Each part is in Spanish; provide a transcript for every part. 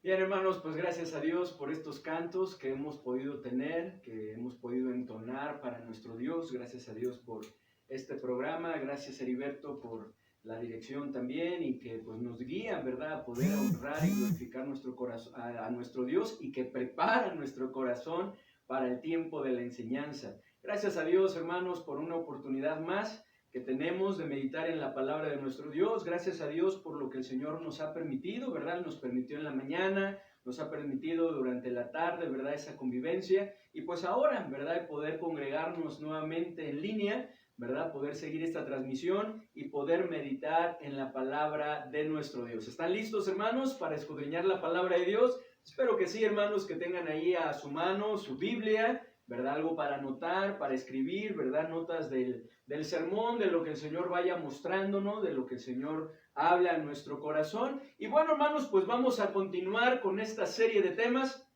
Bien, hermanos, pues gracias a Dios por estos cantos que hemos podido tener, que hemos podido entonar para nuestro Dios. Gracias a Dios por este programa. Gracias, Heriberto, por la dirección también y que pues nos guía, ¿verdad?, a poder honrar y glorificar nuestro corazón, a nuestro Dios, y que prepara nuestro corazón para el tiempo de la enseñanza. Gracias a Dios, hermanos, por una oportunidad más que tenemos de meditar en la palabra de nuestro Dios. Gracias a Dios por lo que el Señor nos ha permitido, ¿verdad? Nos permitió en la mañana, nos ha permitido durante la tarde, ¿verdad?, esa convivencia. Y pues ahora, ¿verdad?, poder congregarnos nuevamente en línea, ¿verdad?, poder seguir esta transmisión y poder meditar en la palabra de nuestro Dios. ¿Están listos, hermanos, para escudriñar la palabra de Dios? Espero que sí, hermanos, que tengan ahí a su mano su Biblia, ¿verdad?, algo para anotar, para escribir, ¿verdad?, notas del sermón, de lo que el Señor vaya mostrándonos, de lo que el Señor habla en nuestro corazón. Y bueno, hermanos, pues vamos a continuar con esta serie de temas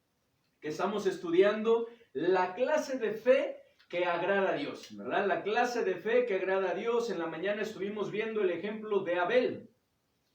que estamos estudiando, la clase de fe que agrada a Dios, ¿verdad? La clase de fe que agrada a Dios. En la mañana estuvimos viendo el ejemplo de Abel.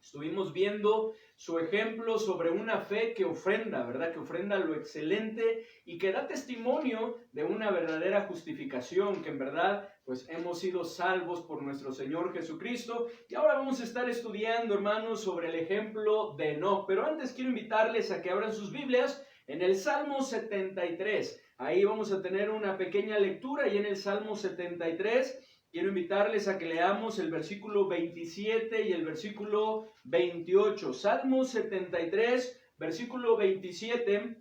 Estuvimos viendo su ejemplo sobre una fe que ofrenda, ¿verdad? Que ofrenda lo excelente y que da testimonio de una verdadera justificación, que en verdad pues hemos sido salvos por nuestro Señor Jesucristo. Y ahora vamos a estar estudiando, hermanos, sobre el ejemplo de Enoc. Pero antes quiero invitarles a que abran sus Biblias en el Salmo 73. Ahí vamos a tener una pequeña lectura y en el Salmo 73... quiero invitarles a que leamos el versículo 27 y el versículo 28. Salmo 73, versículo 27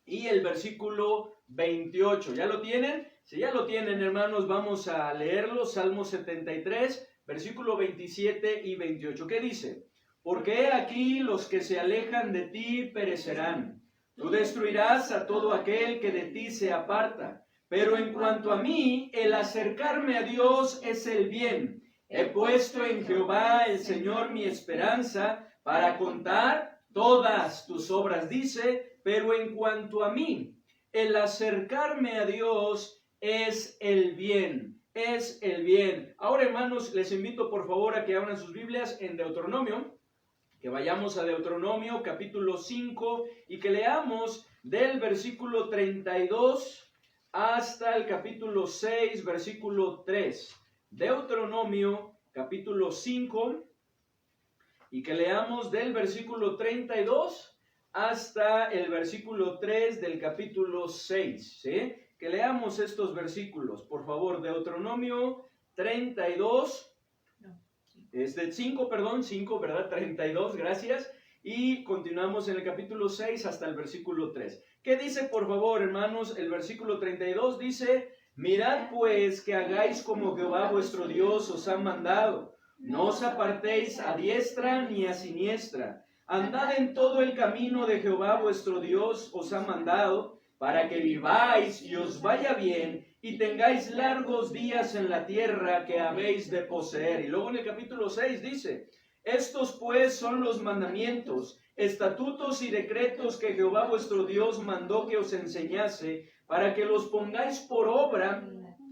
y el versículo 28. ¿Ya lo tienen? Si ya lo tienen, hermanos, vamos a leerlo. Salmo 73, versículo 27 y 28. ¿Qué dice? Porque aquí los que se alejan de ti perecerán. Tú destruirás a todo aquel que de ti se aparta. Pero en cuanto a mí, el acercarme a Dios es el bien. He puesto en Jehová el Señor mi esperanza para contar todas tus obras, dice. Pero en cuanto a mí, el acercarme a Dios es el bien. Es el bien. Ahora, hermanos, les invito por favor a que abran sus Biblias en Deuteronomio. Que vayamos a Deuteronomio capítulo 5 y que leamos del versículo 32 hasta el capítulo 6, versículo 3. Deuteronomio, capítulo 5, y que leamos del versículo 32 hasta el versículo 3 del capítulo 6, ¿sí? Que leamos estos versículos, por favor. Deuteronomio 32, 5, ¿verdad? 32, gracias. Y continuamos en el capítulo 6 hasta el versículo 3. ¿Qué dice, por favor, hermanos? El versículo 32 dice: mirad pues que hagáis como Jehová vuestro Dios os ha mandado. No os apartéis a diestra ni a siniestra. Andad en todo el camino de Jehová vuestro Dios os ha mandado, para que viváis y os vaya bien, y tengáis largos días en la tierra que habéis de poseer. Y luego en el capítulo 6 dice: estos pues son los mandamientos, estatutos y decretos que Jehová vuestro Dios mandó que os enseñase, para que los pongáis por obra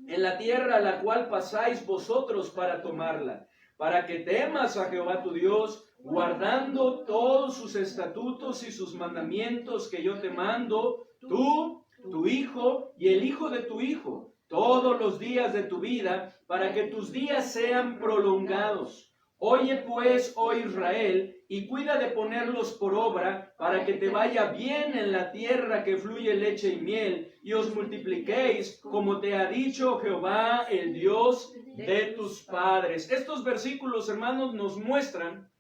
en la tierra a la cual pasáis vosotros para tomarla, para que temas a Jehová tu Dios, guardando todos sus estatutos y sus mandamientos que yo te mando, tú, tu hijo y el hijo de tu hijo, todos los días de tu vida, para que tus días sean prolongados. Oye pues, oh Israel, y cuida de ponerlos por obra, para que te vaya bien en la tierra que fluye leche y miel, y os multipliquéis, como te ha dicho Jehová, el Dios de tus padres. Estos versículos, hermanos, nos muestran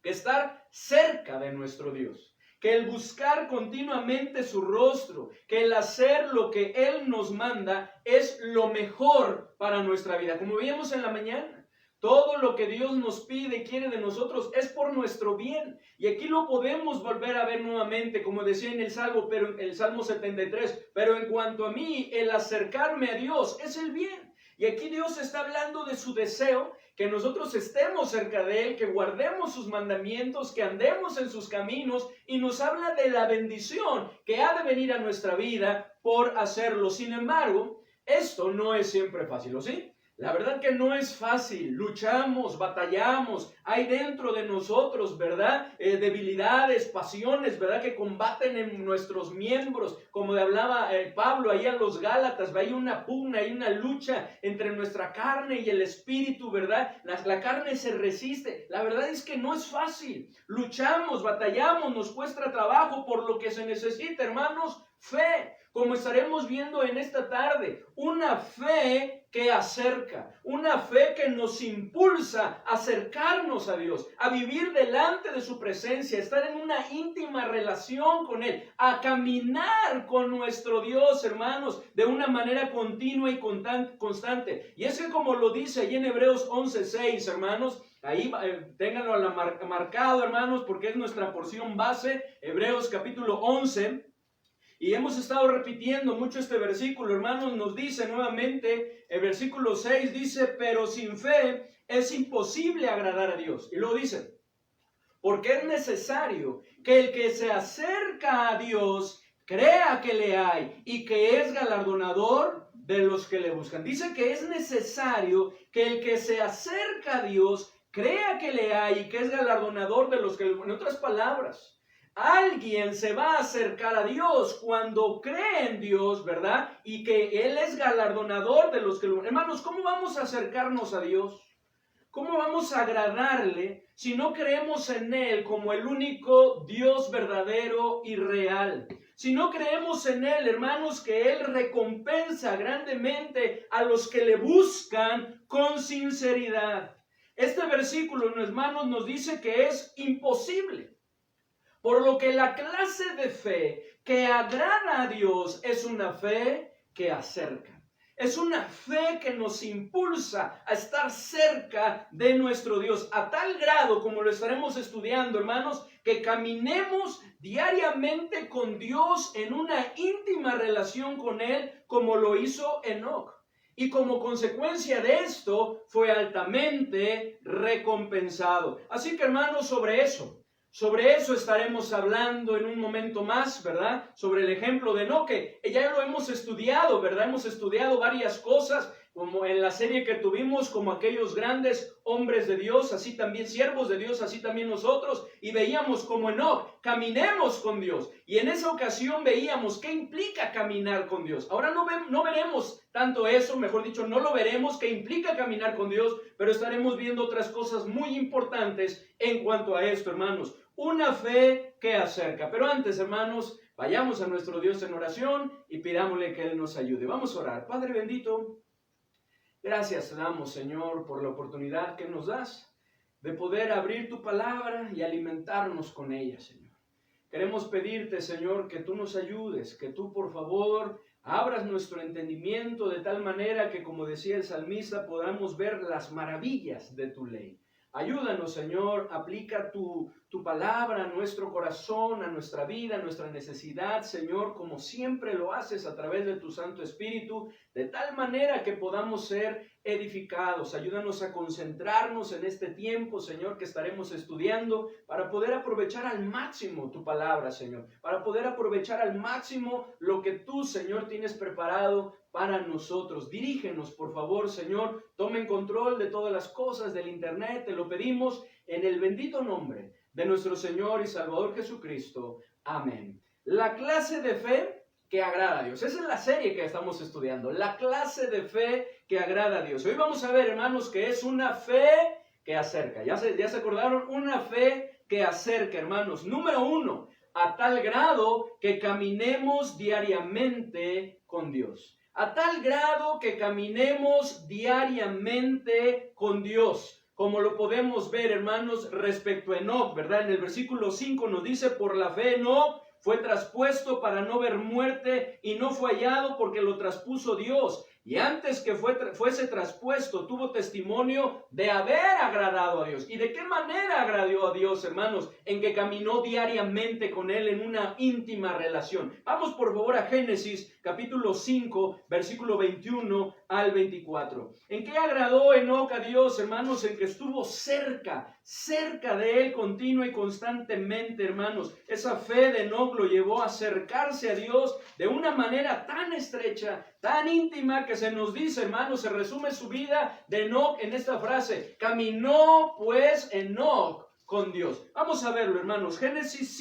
que estar cerca de nuestro Dios, que el buscar continuamente su rostro, que el hacer lo que Él nos manda es lo mejor para nuestra vida. Como veíamos en la mañana, todo lo que Dios nos pide y quiere de nosotros es por nuestro bien. Y aquí lo podemos volver a ver nuevamente, como decía en el Salmo 73. Pero en cuanto a mí, el acercarme a Dios es el bien. Y aquí Dios está hablando de su deseo, que nosotros estemos cerca de Él, que guardemos sus mandamientos, que andemos en sus caminos, y nos habla de la bendición que ha de venir a nuestra vida por hacerlo. Sin embargo, esto no es siempre fácil, ¿o sí? La verdad que no es fácil, luchamos, batallamos, hay dentro de nosotros, ¿verdad? Debilidades, pasiones, ¿verdad? Que combaten en nuestros miembros, como le hablaba Pablo ahí a los Gálatas, hay una pugna, hay una lucha entre nuestra carne y el espíritu, ¿verdad? La carne se resiste, la verdad es que no es fácil, luchamos, batallamos, nos cuesta trabajo por lo que se necesita, hermanos, fe. Como estaremos viendo en esta tarde, una fe que acerca, una fe que nos impulsa a acercarnos a Dios, a vivir delante de su presencia, a estar en una íntima relación con Él, a caminar con nuestro Dios, hermanos, de una manera continua y constante. Y es que como lo dice allí en Hebreos 11:6, hermanos, ahí ténganlo marcado, hermanos, porque es nuestra porción base, Hebreos capítulo 11. Y hemos estado repitiendo mucho este versículo, hermanos, nos dice nuevamente, el versículo 6 dice, pero sin fe es imposible agradar a Dios. Y luego dice, porque es necesario que el que se acerca a Dios crea que le hay y que es galardonador de los que le buscan. Dice que es necesario que el que se acerca a Dios crea que le hay y que es galardonador de los que le buscan. En otras palabras, alguien se va a acercar a Dios cuando cree en Dios, ¿verdad? Y que Él es galardonador de los que lo... Hermanos, ¿cómo vamos a acercarnos a Dios? ¿Cómo vamos a agradarle si no creemos en Él como el único Dios verdadero y real? Si no creemos en Él, hermanos, que Él recompensa grandemente a los que le buscan con sinceridad. Este versículo, hermanos, nos dice que es imposible. Por lo que la clase de fe que agrada a Dios es una fe que acerca. Es una fe que nos impulsa a estar cerca de nuestro Dios, a tal grado, como lo estaremos estudiando, hermanos, que caminemos diariamente con Dios en una íntima relación con Él, como lo hizo Enoc. Y como consecuencia de esto, fue altamente recompensado. Así que, hermanos, sobre eso estaremos hablando en un momento más, ¿verdad? Sobre el ejemplo de Enoc, que ya lo hemos estudiado, ¿verdad? Hemos estudiado varias cosas, como en la serie que tuvimos, como aquellos grandes hombres de Dios, así también siervos de Dios, así también nosotros, y veíamos como Enoc, caminemos con Dios. Y en esa ocasión veíamos qué implica caminar con Dios. Ahora no veremos tanto eso, mejor dicho, no lo veremos, qué implica caminar con Dios, pero estaremos viendo otras cosas muy importantes en cuanto a esto, hermanos. Una fe que acerca. Pero antes, hermanos, vayamos a nuestro Dios en oración y pidámosle que Él nos ayude. Vamos a orar. Padre bendito, gracias damos, Señor, por la oportunidad que nos das de poder abrir tu palabra y alimentarnos con ella, Señor. Queremos pedirte, Señor, que tú nos ayudes, que tú, por favor, abras nuestro entendimiento de tal manera que, como decía el salmista, podamos ver las maravillas de tu ley. Ayúdanos, Señor, aplica tu palabra a nuestro corazón, a nuestra vida, a nuestra necesidad, Señor, como siempre lo haces a través de tu Santo Espíritu, de tal manera que podamos ser edificados. Ayúdanos a concentrarnos en este tiempo, Señor, que estaremos estudiando, para poder aprovechar al máximo tu palabra, Señor, para poder aprovechar al máximo lo que tú, Señor, tienes preparado para nosotros. Dirígenos, por favor, Señor, tomen control de todas las cosas del internet, te lo pedimos en el bendito nombre de nuestro Señor y Salvador Jesucristo. Amén. La clase de fe que agrada a Dios. Esa es la serie que estamos estudiando, la clase de fe que agrada a Dios. Hoy vamos a ver, hermanos, que es una fe que acerca. ¿Ya se acordaron? Una fe que acerca, hermanos. Número 1, a tal grado que caminemos diariamente con Dios. A tal grado que caminemos diariamente con Dios. Como lo podemos ver, hermanos, respecto a Enoc, ¿verdad? En el versículo 5 nos dice, por la fe Enoc fue traspuesto para no ver muerte y no fue hallado porque lo traspuso Dios. Y antes que fuese traspuesto, tuvo testimonio de haber agradado a Dios. ¿Y de qué manera agradó a Dios, hermanos? En que caminó diariamente con Él en una íntima relación. Vamos por favor a Génesis capítulo 5, versículo 21 al 24. ¿En qué agradó Enoc a Dios, hermanos? En que estuvo cerca de él continua y constantemente, hermanos. Esa fe de Enoc lo llevó a acercarse a Dios de una manera tan estrecha, tan íntima, que se nos dice, hermanos, se resume su vida de Enoc en esta frase: caminó pues Enoc con Dios. Vamos a verlo, hermanos. Génesis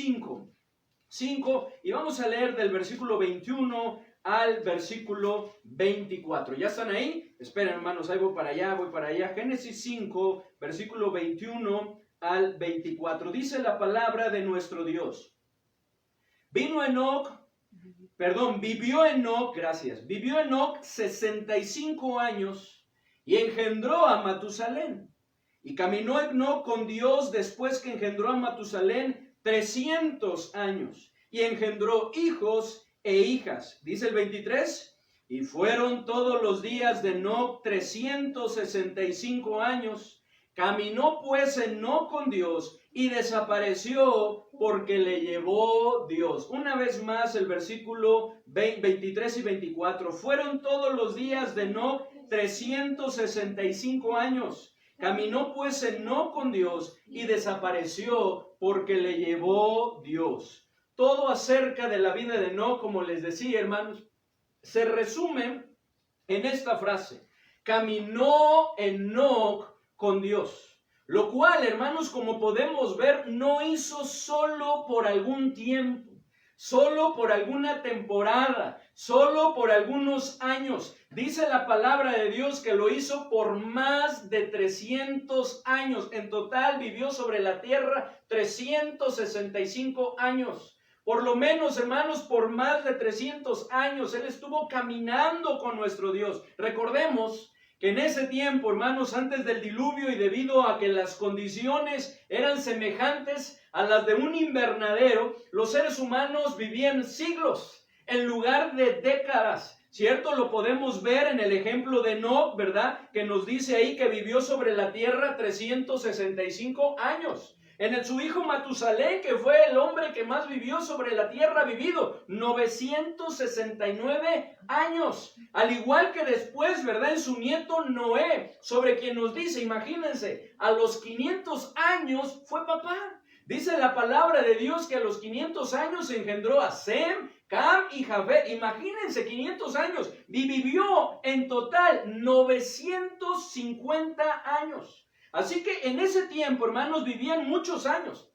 5, y vamos a leer del versículo 21 al versículo 24. ¿Ya están ahí? Esperen, hermanos, ahí voy para allá. Génesis 5, versículo 21 al 24. Dice la palabra de nuestro Dios. Vivió Enoc 65 años y engendró a Matusalén. Y caminó Enoc con Dios después que engendró a Matusalén 300 años. Y engendró hijos e hijas. Dice el 23. Y fueron todos los días de Enoc 365 años. Caminó pues Enoc con Dios y desapareció porque le llevó Dios. Una vez más el versículo 23 y 24. Fueron todos los días de Enoc 365 años. Caminó pues Enoc con Dios y desapareció porque le llevó Dios. Todo acerca de la vida de Enoc, como les decía, hermanos, se resume en esta frase: caminó Enoc con Dios. Lo cual, hermanos, como podemos ver, no hizo solo por algún tiempo, solo por alguna temporada, solo por algunos años. Dice la palabra de Dios que lo hizo por más de 300 años. En total vivió sobre la tierra 365 años. Por lo menos, hermanos, por más de 300 años, Él estuvo caminando con nuestro Dios. Recordemos que en ese tiempo, hermanos, antes del diluvio y debido a que las condiciones eran semejantes a las de un invernadero, los seres humanos vivían siglos en lugar de décadas. ¿Cierto? Lo podemos ver en el ejemplo de Enoc, ¿verdad? Que nos dice ahí que vivió sobre la tierra 365 años. En su hijo Matusalén, que fue el hombre que más vivió sobre la tierra, ha vivido 969 años. Al igual que después, ¿verdad? En su nieto Noé, sobre quien nos dice, imagínense, a los 500 años fue papá. Dice la palabra de Dios que a los 500 años engendró a Sem, Cam y Jafet. Imagínense, 500 años. Y vivió en total 950 años. Así que en ese tiempo, hermanos, vivían muchos años,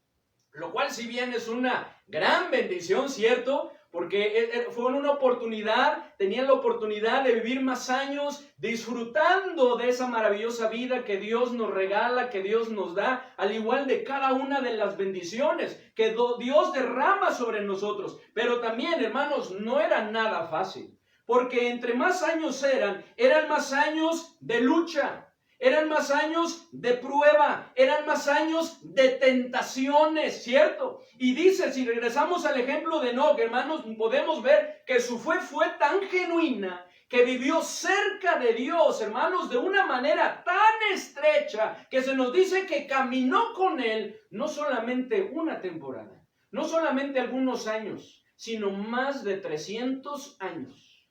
lo cual si bien es una gran bendición, ¿cierto? Porque fue una oportunidad, tenían la oportunidad de vivir más años disfrutando de esa maravillosa vida que Dios nos regala, que Dios nos da, al igual de cada una de las bendiciones que Dios derrama sobre nosotros. Pero también, hermanos, no era nada fácil, porque entre más años eran más años de lucha. Eran más años de prueba, eran más años de tentaciones, ¿cierto? Y dice, si regresamos al ejemplo de Enoc, hermanos, podemos ver que su fe fue tan genuina que vivió cerca de Dios, hermanos, de una manera tan estrecha que se nos dice que caminó con Él no solamente una temporada, no solamente algunos años, sino más de 300 años,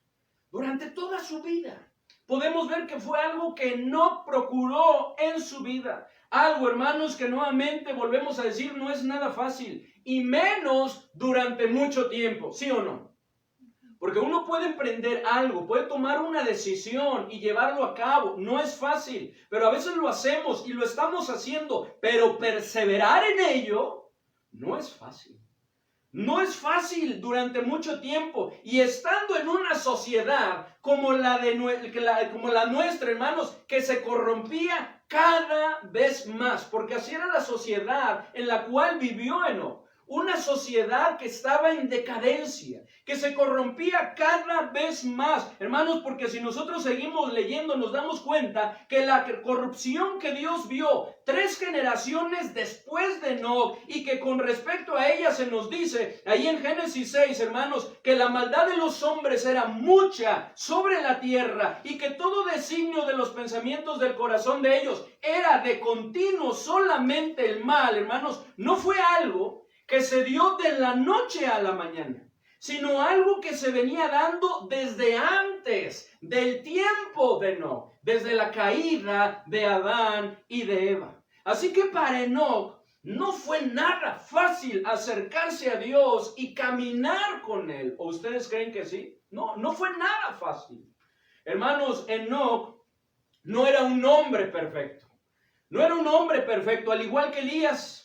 durante toda su vida. Podemos ver que fue algo que no procuró en su vida. Algo, hermanos, que nuevamente volvemos a decir no es nada fácil. Y menos durante mucho tiempo, ¿sí o no? Porque uno puede emprender algo, puede tomar una decisión y llevarlo a cabo. No es fácil, pero a veces lo hacemos y lo estamos haciendo. Pero perseverar en ello no es fácil. No es fácil durante mucho tiempo, y estando en una sociedad como la nuestra, hermanos, que se corrompía cada vez más, porque así era la sociedad en la cual vivió Enoc. Una sociedad que estaba en decadencia, que se corrompía cada vez más. Hermanos, porque si nosotros seguimos leyendo, nos damos cuenta que la corrupción que Dios vio 3 generaciones después de Enoc, y que con respecto a ella se nos dice ahí en Génesis 6, hermanos, que la maldad de los hombres era mucha sobre la tierra, y que todo designio de los pensamientos del corazón de ellos era de continuo solamente el mal. Hermanos, no fue algo que se dio de la noche a la mañana, sino algo que se venía dando desde antes del tiempo de Enoc, desde la caída de Adán y de Eva. Así que para Enoc no fue nada fácil acercarse a Dios y caminar con Él. ¿O ustedes creen que sí? No, no fue nada fácil. Hermanos, Enoc no era un hombre perfecto. No era un hombre perfecto, al igual que Elías.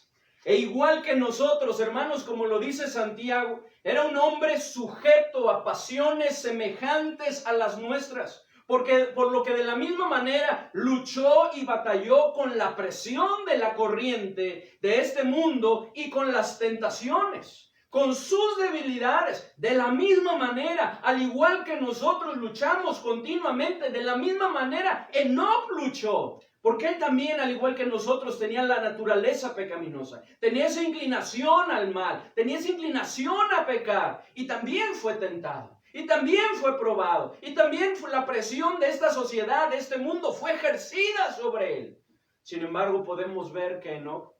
E igual que nosotros, hermanos, como lo dice Santiago, era un hombre sujeto a pasiones semejantes a las nuestras. Por lo que de la misma manera luchó y batalló con la presión de la corriente de este mundo y con las tentaciones, con sus debilidades. De la misma manera, al igual que nosotros luchamos continuamente, de la misma manera Enoc luchó. Porque él también, al igual que nosotros, tenía la naturaleza pecaminosa. Tenía esa inclinación al mal. Tenía esa inclinación a pecar. Y también fue tentado. Y también fue probado. Y también la presión de esta sociedad, de este mundo, fue ejercida sobre él. Sin embargo, podemos ver que Enoc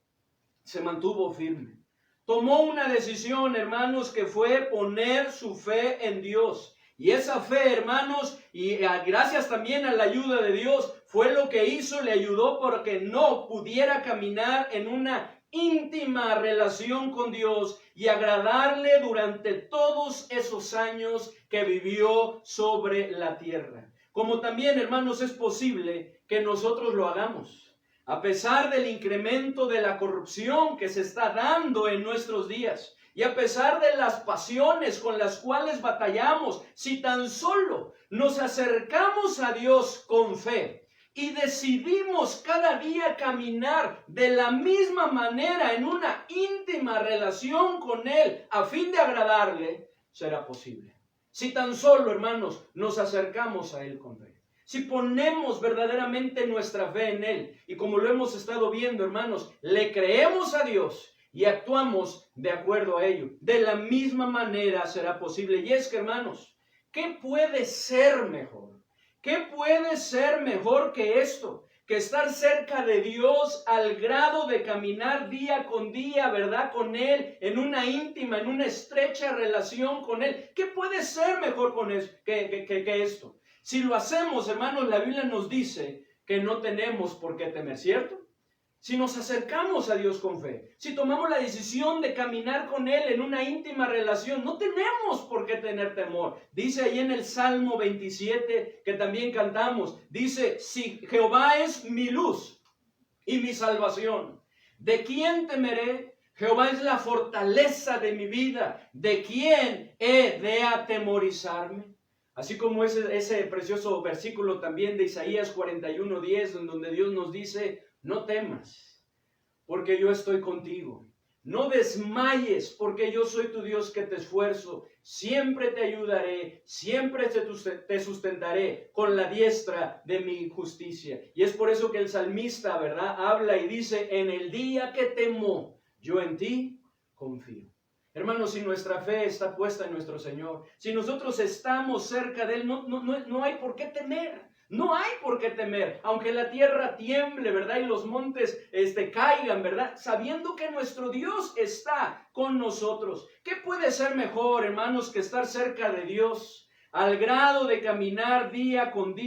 se mantuvo firme. Tomó una decisión, hermanos, que fue poner su fe en Dios. Y esa fe, hermanos, y gracias también a la ayuda de Dios, fue lo que hizo, le ayudó porque no pudiera caminar en una íntima relación con Dios y agradarle durante todos esos años que vivió sobre la tierra. Como también, hermanos, es posible que nosotros lo hagamos. A pesar del incremento de la corrupción que se está dando en nuestros días, y a pesar de las pasiones con las cuales batallamos, si tan solo nos acercamos a Dios con fe y decidimos cada día caminar de la misma manera en una íntima relación con Él a fin de agradarle, será posible. Si tan solo, hermanos, nos acercamos a Él con fe. Si ponemos verdaderamente nuestra fe en Él y como lo hemos estado viendo, hermanos, le creemos a Dios y actuamos de acuerdo a ello. De la misma manera será posible. Y es que, hermanos, ¿qué puede ser mejor? ¿Qué puede ser mejor que esto? Que estar cerca de Dios al grado de caminar día con día, ¿verdad? Con Él, en una íntima, en una estrecha relación con Él. ¿Qué puede ser mejor con eso, que esto? Si lo hacemos, hermanos, la Biblia nos dice que no tenemos por qué temer, ¿cierto? Si nos acercamos a Dios con fe, si tomamos la decisión de caminar con Él en una íntima relación, no tenemos por qué tener temor. Dice ahí en el Salmo 27, que también cantamos, dice, si Jehová es mi luz y mi salvación, ¿de quién temeré? Jehová es la fortaleza de mi vida, ¿de quién he de atemorizarme? Así como ese precioso versículo también de Isaías 41:10, donde Dios nos dice, no temas, porque yo estoy contigo. No desmayes, porque yo soy tu Dios que te esfuerzo. Siempre te ayudaré, siempre te sustentaré con la diestra de mi justicia. Y es por eso que el salmista, ¿verdad?, habla y dice, en el día que temo, yo en ti confío. Hermanos, si nuestra fe está puesta en nuestro Señor, si nosotros estamos cerca de Él, no hay por qué temer. No hay por qué temer, aunque la tierra tiemble, ¿verdad? Y los montes caigan, ¿verdad? Sabiendo que nuestro Dios está con nosotros. ¿Qué puede ser mejor, hermanos, que estar cerca de Dios al grado de caminar día con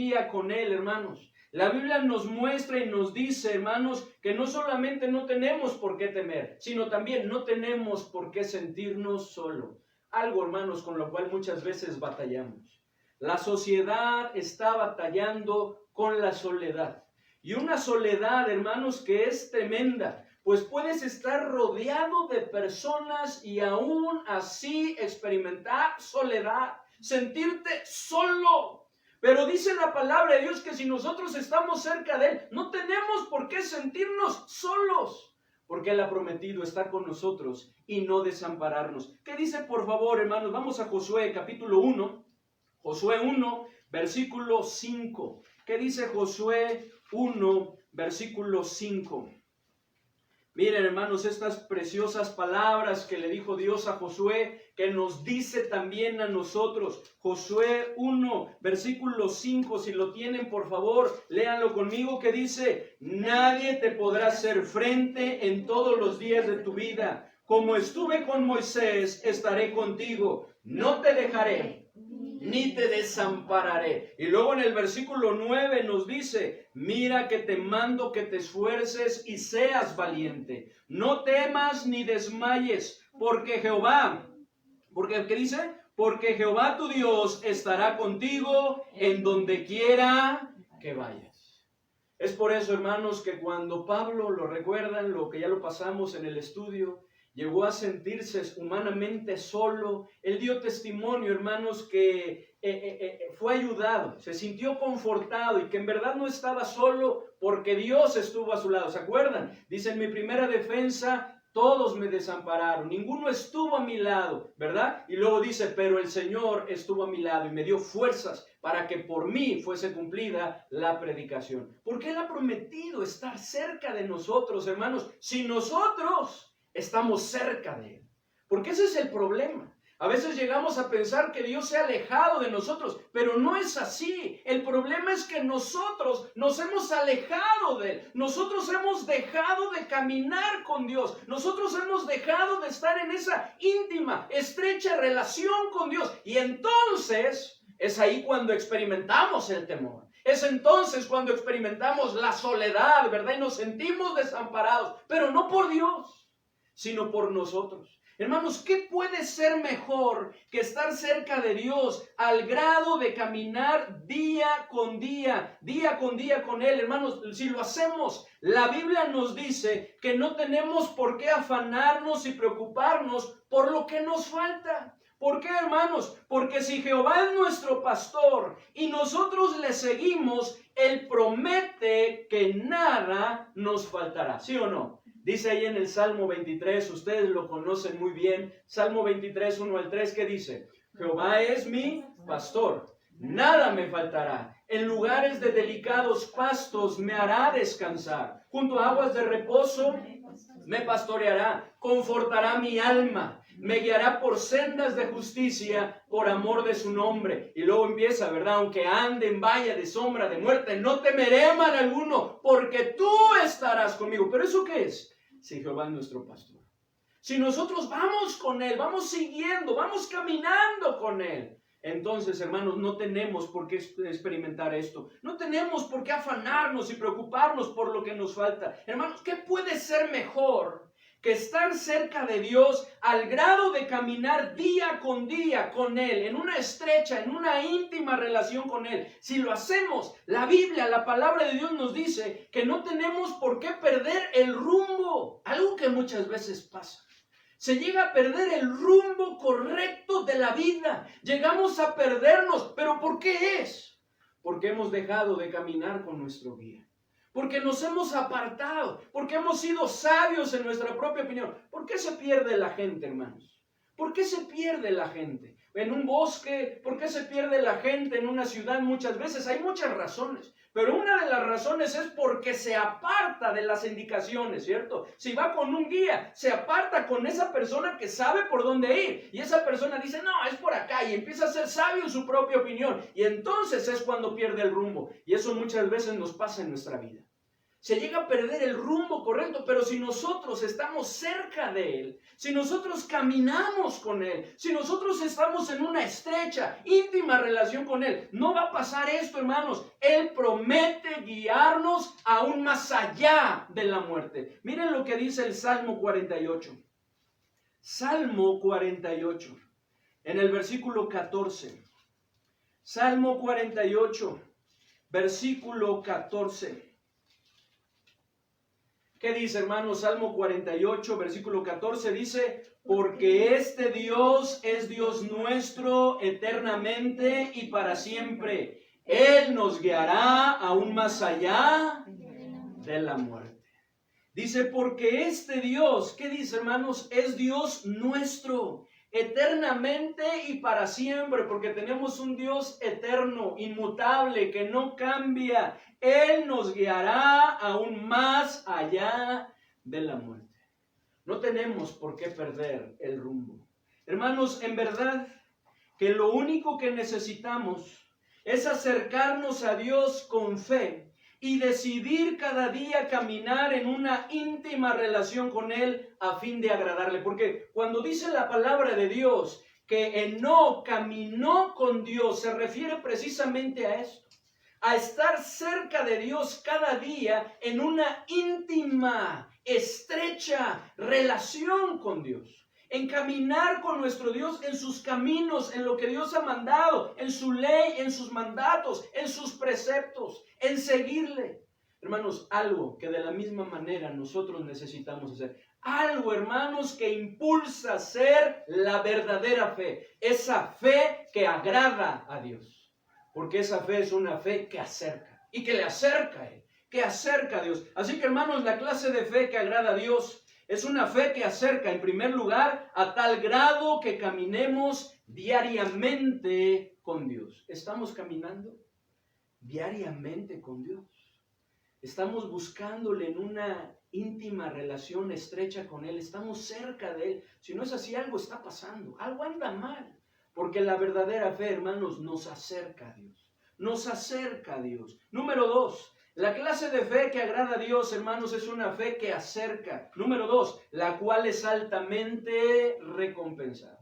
Él, hermanos? La Biblia nos muestra y nos dice, hermanos, que no solamente no tenemos por qué temer, sino también no tenemos por qué sentirnos solos. Algo, hermanos, con lo cual muchas veces batallamos. La sociedad está batallando con la soledad. Y una soledad, hermanos, que es tremenda. Pues puedes estar rodeado de personas y aún así experimentar soledad, sentirte solo. Pero dice la palabra de Dios que si nosotros estamos cerca de Él, no tenemos por qué sentirnos solos. Porque Él ha prometido estar con nosotros y no desampararnos. ¿Qué dice, por favor, hermanos? Vamos a Josué, capítulo 1. Josué 1, versículo 5. ¿Qué dice Josué 1, versículo 5? Miren, hermanos, estas preciosas palabras que le dijo Dios a Josué, que nos dice también a nosotros. Josué 1, versículo 5, si lo tienen, por favor, léanlo conmigo, que dice, nadie te podrá hacer frente en todos los días de tu vida. como estuve con Moisés, estaré contigo. No te dejaré, ni te desampararé. Y luego en el versículo 9 nos dice, mira que te mando que te esfuerces y seas valiente. No temas ni desmayes, porque Jehová, ¿qué dice? Porque Jehová tu Dios estará contigo en donde quiera que vayas. Es por eso, hermanos, que cuando Pablo, lo recuerdan, lo que ya lo pasamos en el estudio, llegó a sentirse humanamente solo. Él dio testimonio, hermanos, que fue ayudado, se sintió confortado y que en verdad no estaba solo porque Dios estuvo a su lado. ¿Se acuerdan? Dice, en mi primera defensa todos me desampararon, ninguno estuvo a mi lado, ¿verdad? Y luego dice, pero el Señor estuvo a mi lado y me dio fuerzas para que por mí fuese cumplida la predicación. Porque Él ha prometido estar cerca de nosotros, hermanos, si nosotros estamos cerca de Él. Porque ese es el problema. A veces llegamos a pensar que Dios se ha alejado de nosotros, pero no es así. El problema es que nosotros nos hemos alejado de Él. Nosotros hemos dejado de caminar con Dios. Nosotros hemos dejado de estar en esa íntima, estrecha relación con Dios. Y entonces es ahí cuando experimentamos el temor. Es entonces cuando experimentamos la soledad, ¿verdad? Y nos sentimos desamparados, pero no por Dios, sino por nosotros. Hermanos, ¿qué puede ser mejor que estar cerca de Dios al grado de caminar día con día con Él? Hermanos, si lo hacemos, la Biblia nos dice que no tenemos por qué afanarnos y preocuparnos por lo que nos falta. ¿Por qué, hermanos? Porque si Jehová es nuestro pastor y nosotros le seguimos, Él promete que nada nos faltará. ¿Sí o no? Dice ahí en el Salmo 23, ustedes lo conocen muy bien, Salmo 23, 1 al 3, ¿qué dice? Jehová es mi pastor, nada me faltará. En lugares de delicados pastos me hará descansar. Junto a aguas de reposo me pastoreará, confortará mi alma. Me guiará por sendas de justicia por amor de su nombre. Y luego empieza, ¿verdad? Aunque ande en valle de sombra de muerte, no temeré mal alguno, porque tú estarás conmigo. ¿Pero eso qué es? Si Jehová es nuestro pastor. Si nosotros vamos con Él, vamos siguiendo, vamos caminando con Él, entonces, hermanos, no tenemos por qué experimentar esto. No tenemos por qué afanarnos y preocuparnos por lo que nos falta. Hermanos, ¿qué puede ser mejor que estar cerca de Dios al grado de caminar día con Él, en una estrecha, en una íntima relación con Él? Si lo hacemos, la Biblia, la palabra de Dios nos dice que no tenemos por qué perder el rumbo, algo que muchas veces pasa. Se llega a perder el rumbo correcto de la vida. Llegamos a perdernos. ¿Pero por qué es? Porque hemos dejado de caminar con nuestro guía. Porque nos hemos apartado. Porque hemos sido sabios en nuestra propia opinión. ¿Por qué se pierde la gente, hermanos? ¿Por qué se pierde la gente? En un bosque, ¿por qué se pierde la gente en una ciudad? Muchas veces hay muchas razones. Pero una de las razones es porque se aparta de las indicaciones, ¿cierto? Si va con un guía, se aparta con esa persona que sabe por dónde ir. Y esa persona dice, no, es por acá. Y empieza a ser sabio en su propia opinión. Y entonces es cuando pierde el rumbo. Y eso muchas veces nos pasa en nuestra vida. Se llega a perder el rumbo correcto, pero si nosotros estamos cerca de Él, si nosotros caminamos con Él, si nosotros estamos en una estrecha, íntima relación con Él, no va a pasar esto, hermanos. Él promete guiarnos aún más allá de la muerte. Miren lo que dice el Salmo 48. Salmo 48, en el versículo 14. Salmo 48, versículo 14. ¿Qué dice, hermanos? Salmo 48, versículo 14 dice, porque este Dios es Dios nuestro eternamente y para siempre. Él nos guiará aún más allá de la muerte. Dice, porque este Dios, ¿qué dice, hermanos? Es Dios nuestro eternamente y para siempre, porque tenemos un Dios eterno, inmutable, que no cambia. Él nos guiará aún más allá de la muerte. No tenemos por qué perder el rumbo. Hermanos, en verdad que lo único que necesitamos es acercarnos a Dios con fe y decidir cada día caminar en una íntima relación con Él a fin de agradarle. Porque cuando dice la palabra de Dios que Enoc caminó con Dios, se refiere precisamente a esto, a estar cerca de Dios cada día en una íntima, estrecha relación con Dios, en caminar con nuestro Dios en sus caminos, en lo que Dios ha mandado, en su ley, en sus mandatos, en sus preceptos, en seguirle. Hermanos, algo que de la misma manera nosotros necesitamos hacer. Algo, hermanos, que impulsa a ser la verdadera fe. Esa fe que agrada a Dios. Porque esa fe es una fe que acerca. Y que le acerca a Él. Que acerca a Dios. Así que, hermanos, la clase de fe que agrada a Dios es una fe que acerca, en primer lugar, a tal grado que caminemos diariamente con Dios. ¿Estamos caminando diariamente con Dios? ¿Estamos buscándole en una íntima relación estrecha con Él? ¿Estamos cerca de Él? Si no es así, algo está pasando, algo anda mal. Porque la verdadera fe, hermanos, nos acerca a Dios. Nos acerca a Dios. Número 2, la clase de fe que agrada a Dios, hermanos, es una fe que acerca. Número 2, la cual es altamente recompensada.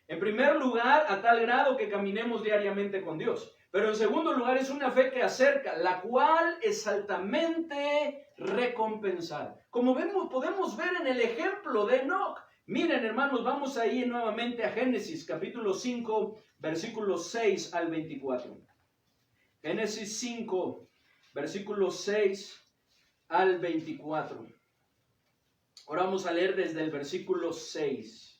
En primer lugar, a tal grado que caminemos diariamente con Dios. Pero en segundo lugar, es una fe que acerca, la cual es altamente recompensada. Como vemos, podemos ver en el ejemplo de Enoc. Miren, hermanos, vamos ahí nuevamente a Génesis, capítulo 5, versículos 6 al 24. Génesis 5, versículos 6 al 24. Ahora vamos a leer desde el versículo 6.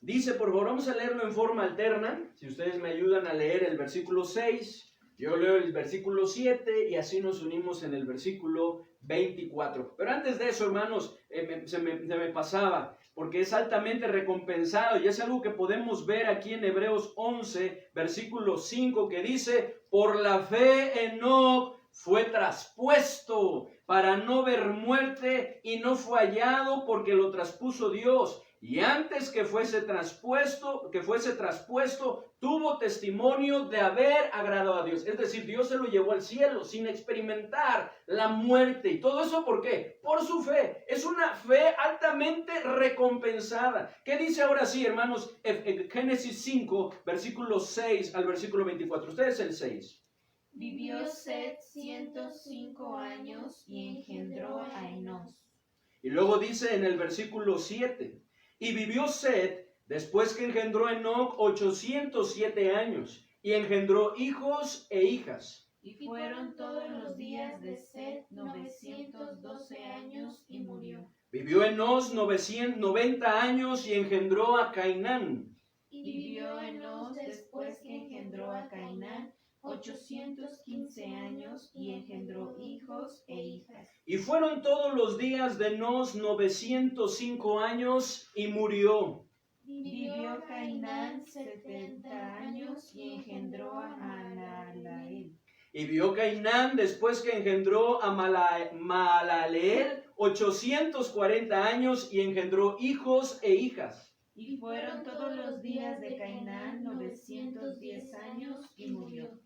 Dice, por favor, vamos a leerlo en forma alterna. Si ustedes me ayudan a leer el versículo 6, yo leo el versículo 7 y así nos unimos en el versículo 24. Pero antes de eso, hermanos, se me pasaba, porque es altamente recompensado y es algo que podemos ver aquí en Hebreos 11, versículo 5, que dice, por la fe Enoc fue traspuesto para no ver muerte y no fue hallado porque lo traspuso Dios. Y antes que fuese traspuesto, tuvo testimonio de haber agradado a Dios. Es decir, Dios se lo llevó al cielo sin experimentar la muerte. ¿Y todo eso por qué? Por su fe. Es una fe altamente recompensada. ¿Qué dice ahora sí, hermanos? Génesis 5, versículos 6 al versículo 24. Ustedes el 6. Vivió Set 105 años y engendró a Enos. Y luego dice en el versículo 7. Y vivió Set, después que engendró Enoc, 807 años, y engendró hijos e hijas. Y fueron todos los días de Set 912 años y murió. Vivió Enos 90 años y engendró a Cainán. Y vivió Enos después que engendró a Cainán 815 años y engendró hijos e hijas. Y fueron todos los días de Enos 905 años y murió. Vivió Cainán 70 años y engendró a Mahalaleel. Y vivió Cainán después que engendró a Mahalaleel 840 años y engendró hijos e hijas. Y fueron todos los días de Cainán 910 años y murió.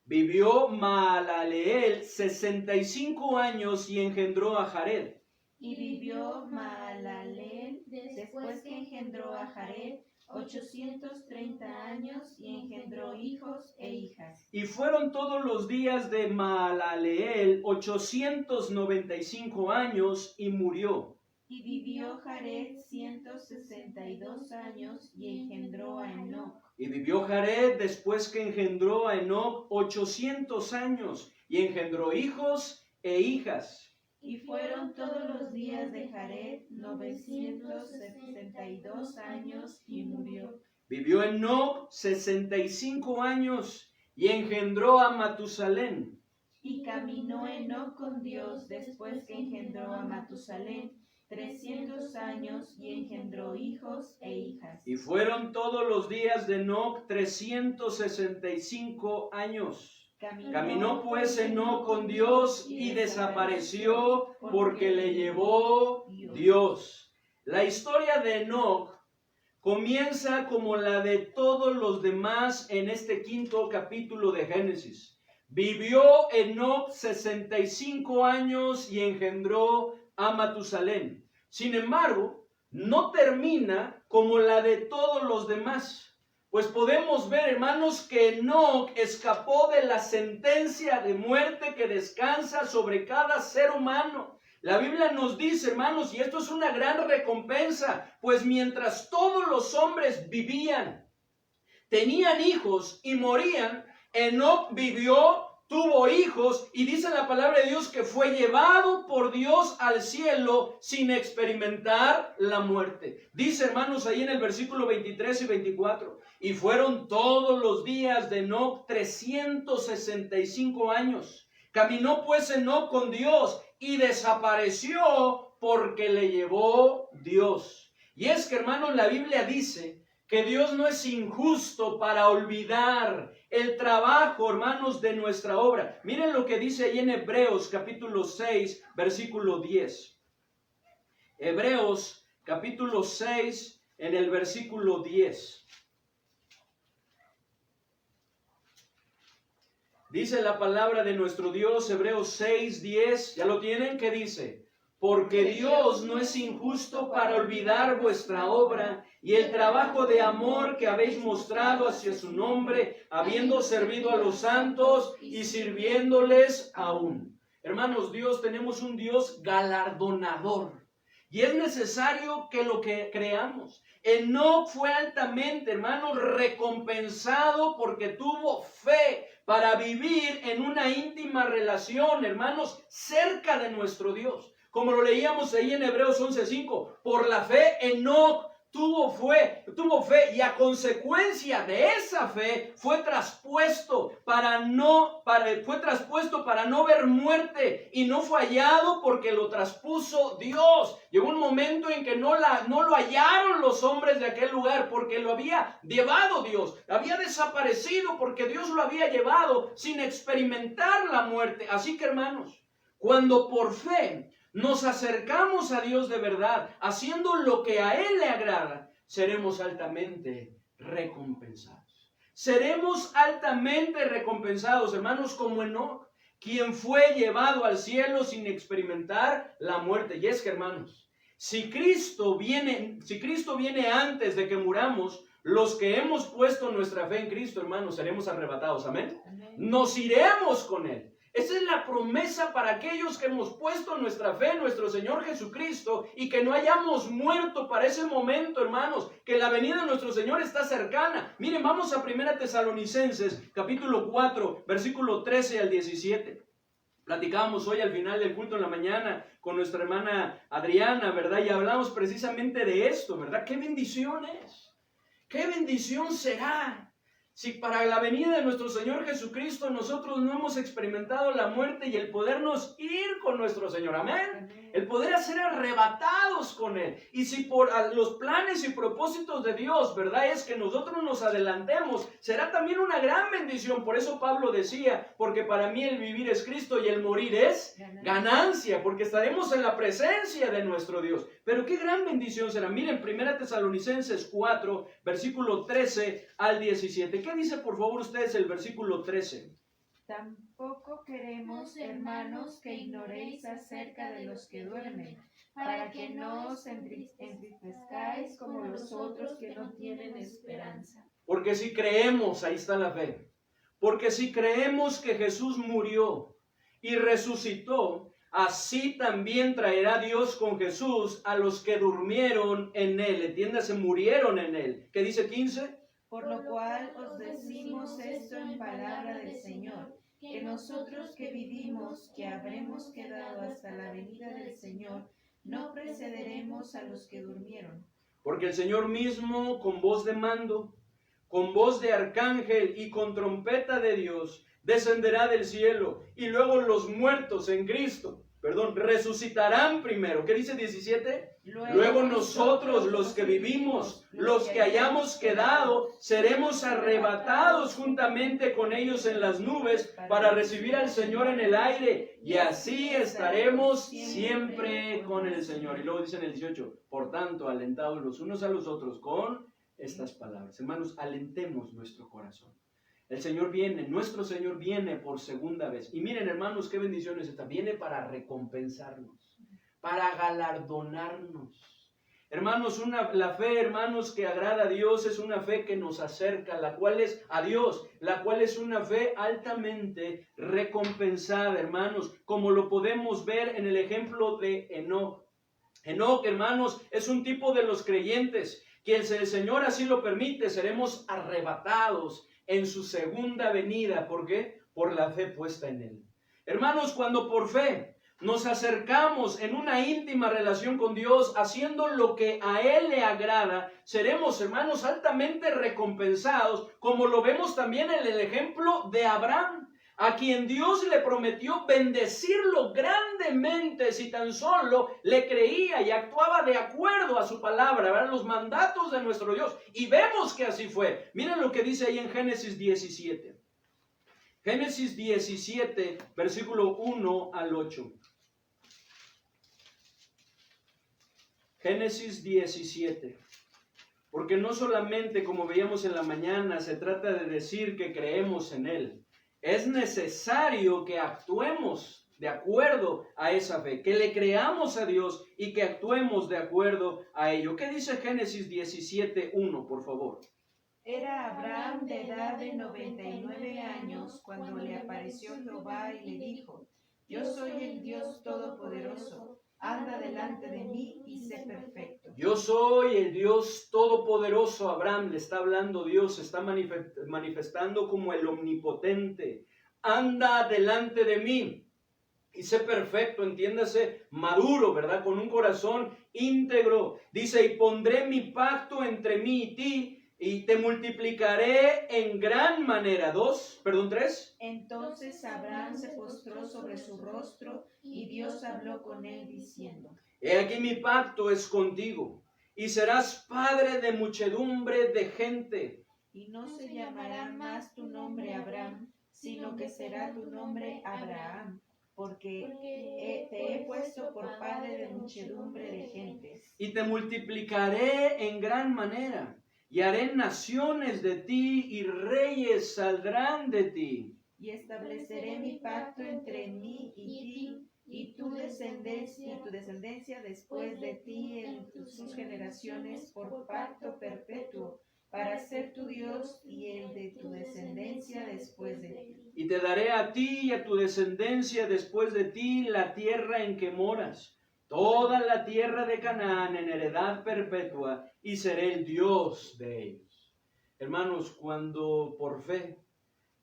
Vivió Mahalaleel 65 años y engendró a Jared. Y vivió Mahalaleel después que engendró a Jared 830 años y engendró hijos e hijas. Y fueron todos los días de Mahalaleel 895 años y murió. Y vivió Jared 162 años y engendró a Enoc. Y vivió Jared después que engendró a Enoc 800 años y engendró hijos e hijas. Y fueron todos los días de Jared 962 años y murió. Vivió Enoc 65 años y engendró a Matusalén. Y caminó Enoc con Dios después que engendró a Matusalén 300 años y engendró hijos e hijas. Y fueron todos los días de Enoc 365 años. Caminó pues Enoc con Dios y desapareció porque le llevó Dios. La historia de Enoc comienza como la de todos los demás en este quinto capítulo de Génesis. Vivió Enoc 65 años y engendró a Matusalén. Sin embargo, no termina como la de todos los demás. Pues podemos ver, hermanos, que Enoc escapó de la sentencia de muerte que descansa sobre cada ser humano. La Biblia nos dice, hermanos, y esto es una gran recompensa, pues mientras todos los hombres vivían, tenían hijos y morían, Enoc vivió, tuvo hijos, y dice la palabra de Dios que fue llevado por Dios al cielo sin experimentar la muerte. Dice, hermanos, ahí en el versículo 23 y 24, y fueron todos los días de Enoc 365 años. Caminó pues Enoc con Dios y desapareció porque le llevó Dios. Y es que, hermanos, la Biblia dice que Dios no es injusto para olvidar el trabajo, hermanos, de nuestra obra. Miren lo que dice ahí en Hebreos capítulo 6, versículo 10. Hebreos capítulo 6, en el versículo 10. Dice la palabra de nuestro Dios, Hebreos 6, 10. ¿Ya lo tienen? ¿Qué dice? Porque Dios no es injusto para olvidar vuestra obra y el trabajo de amor que habéis mostrado hacia su nombre, habiendo servido a los santos y sirviéndoles aún. Hermanos, tenemos un Dios galardonador. Y es necesario que lo que creamos. Enoc fue altamente, hermanos, recompensado porque tuvo fe para vivir en una íntima relación, hermanos, cerca de nuestro Dios. Como lo leíamos ahí en Hebreos 11:5, por la fe Enoc tuvo fe y a consecuencia de esa fe fue traspuesto para no ver muerte y no fue hallado porque lo traspuso Dios. Llegó un momento en que no lo hallaron los hombres de aquel lugar porque lo había llevado Dios, había desaparecido porque Dios lo había llevado sin experimentar la muerte. Así que, hermanos, cuando por fe nos acercamos a Dios de verdad, haciendo lo que a Él le agrada, seremos altamente recompensados. Seremos altamente recompensados, hermanos, como Enoc, quien fue llevado al cielo sin experimentar la muerte. Y es que, hermanos, si Cristo viene antes de que muramos, los que hemos puesto nuestra fe en Cristo, hermanos, seremos arrebatados. ¿Amén? Amén. Nos iremos con Él. Esa es la promesa para aquellos que hemos puesto nuestra fe en nuestro Señor Jesucristo y que no hayamos muerto para ese momento, hermanos, que la venida de nuestro Señor está cercana. Miren, vamos a 1 Tesalonicenses, capítulo 4, versículo 13 al 17. Platicábamos hoy al final del culto en la mañana con nuestra hermana Adriana, ¿verdad? Y hablamos precisamente de esto, ¿verdad? ¡Qué bendición es! ¡Qué bendición será! Si para la venida de nuestro Señor Jesucristo nosotros no hemos experimentado la muerte y el podernos ir con nuestro Señor, amén, el poder ser arrebatados con Él, y si por los planes y propósitos de Dios, verdad, es que nosotros nos adelantemos, será también una gran bendición. Por eso Pablo decía, porque para mí el vivir es Cristo y el morir es ganancia, porque estaremos en la presencia de nuestro Dios. Pero qué gran bendición será. Miren, 1 Tesalonicenses 4, versículo 13 al 17. ¿Qué dice, por favor, ustedes el versículo 13? Tampoco queremos, hermanos, que ignoréis acerca de los que duermen, para que no os entristezcáis como los otros que no tienen esperanza. Porque si creemos, ahí está la fe, porque si creemos que Jesús murió y resucitó, así también traerá Dios con Jesús a los que durmieron en Él. Entiéndase, murieron en Él. ¿Qué dice 15? Por lo cual os decimos esto en palabra del Señor, que nosotros que vivimos, que habremos quedado hasta la venida del Señor, no precederemos a los que durmieron. Porque el Señor mismo, con voz de mando, con voz de arcángel y con trompeta de Dios, descenderá del cielo, y luego los muertos en Cristo, resucitarán primero. ¿Qué dice 17? Luego nosotros, los que vivimos, los que hayamos quedado, seremos arrebatados juntamente con ellos en las nubes para recibir al Señor en el aire, y así estaremos siempre con el Señor. Y luego dice en el 18, por tanto, alentados los unos a los otros con estas palabras. Hermanos, alentemos nuestro corazón. El Señor viene, nuestro Señor viene por segunda vez. Y miren, hermanos, qué bendiciones esta. Viene para recompensarnos, para galardonarnos. Hermanos, la fe, hermanos, que agrada a Dios es una fe que nos acerca, la cual es a Dios, la cual es una fe altamente recompensada, hermanos, como lo podemos ver en el ejemplo de Enoc. Enoc, hermanos, es un tipo de los creyentes que si el Señor así lo permite, seremos arrebatados en su segunda venida. ¿Por qué? Por la fe puesta en Él. Hermanos, cuando por fe nos acercamos en una íntima relación con Dios, haciendo lo que a Él le agrada, seremos, hermanos, altamente recompensados, como lo vemos también en el ejemplo de Abraham, a quien Dios le prometió bendecirlo grandemente si tan solo le creía y actuaba de acuerdo a su palabra, ¿verdad? Los mandatos de nuestro Dios. Y vemos que así fue. Miren lo que dice ahí en Génesis 17. Génesis 17, versículo 1 al 8. Génesis 17. Porque no solamente, como veíamos en la mañana, se trata de decir que creemos en Él. Es necesario que actuemos de acuerdo a esa fe, que le creamos a Dios y que actuemos de acuerdo a ello. ¿Qué dice Génesis 17, 1, por favor? Era Abraham de edad de 99 años cuando le apareció Jehová y le dijo: Yo soy el Dios Todopoderoso, anda delante de mí y sé perfecto. Yo soy el Dios Todopoderoso. Abraham le está hablando Dios, se está manifestando como el omnipotente. Anda delante de mí y sé perfecto, entiéndase, maduro, ¿verdad? Con un corazón íntegro. Dice, y pondré mi pacto entre mí y ti, y te multiplicaré en gran manera. 3. Entonces Abraham se postró sobre su rostro, y Dios habló con él diciendo: He aquí mi pacto es contigo, y serás padre de muchedumbre de gente. Y no se llamará más tu nombre Abraham, sino que será tu nombre Abraham, porque te he puesto por padre de muchedumbre de gentes. Y te multiplicaré en gran manera, y haré naciones de ti, y reyes saldrán de ti. Y estableceré mi pacto entre mí y ti, y tu descendencia después de ti en sus generaciones, por pacto perpetuo, para ser tu Dios y el de tu descendencia después de ti. Y te daré a ti y a tu descendencia después de ti la tierra en que moras, toda la tierra de Canaán en heredad perpetua, y seré el Dios de ellos. Hermanos, cuando por fe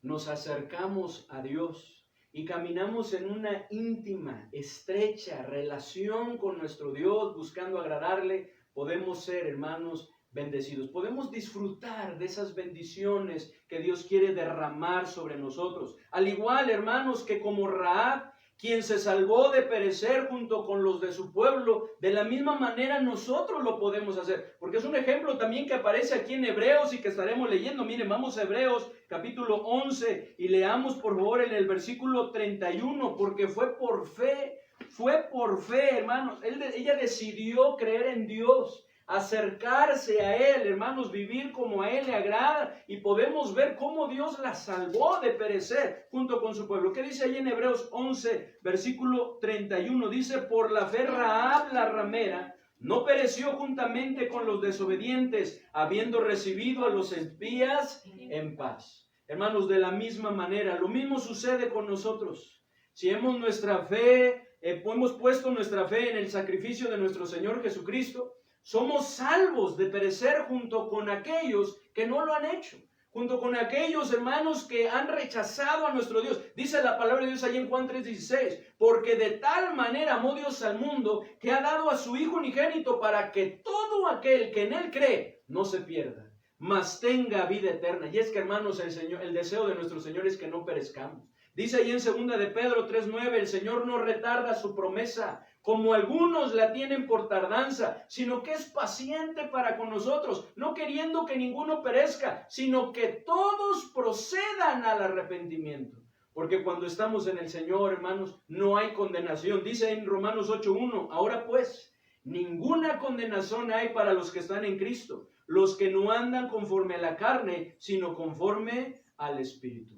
nos acercamos a Dios y caminamos en una íntima, estrecha relación con nuestro Dios, buscando agradarle, podemos ser, hermanos, bendecidos. Podemos disfrutar de esas bendiciones que Dios quiere derramar sobre nosotros. Al igual, hermanos, que como Rahab, quien se salvó de perecer junto con los de su pueblo, de la misma manera nosotros lo podemos hacer. Porque es un ejemplo también que aparece aquí en Hebreos y que estaremos leyendo. Miren, vamos a Hebreos capítulo 11 y leamos por favor en el versículo 31, porque fue por fe, hermanos. Ella decidió creer en Dios, acercarse a Él, hermanos, vivir como a Él le agrada, y podemos ver cómo Dios la salvó de perecer junto con su pueblo. ¿Qué dice ahí en Hebreos 11, versículo 31? Dice, por la fe Rahab la ramera no pereció juntamente con los desobedientes, habiendo recibido a los espías en paz. Hermanos, de la misma manera, lo mismo sucede con nosotros. Si hemos hemos puesto nuestra fe en el sacrificio de nuestro Señor Jesucristo, somos salvos de perecer junto con aquellos que no lo han hecho, junto con aquellos hermanos que han rechazado a nuestro Dios. Dice la palabra de Dios ahí en Juan 3:16, porque de tal manera amó Dios al mundo que ha dado a su Hijo unigénito para que todo aquel que en Él cree no se pierda, mas tenga vida eterna. Y es que, hermanos, el deseo de nuestro Señor es que no perezcamos. Dice ahí en 2 de Pedro 3:9, el Señor no retarda su promesa, como algunos la tienen por tardanza, sino que es paciente para con nosotros, no queriendo que ninguno perezca, sino que todos procedan al arrepentimiento. Porque cuando estamos en el Señor, hermanos, no hay condenación. Dice en Romanos 8:1, ahora pues, ninguna condenación hay para los que están en Cristo, los que no andan conforme a la carne, sino conforme al Espíritu.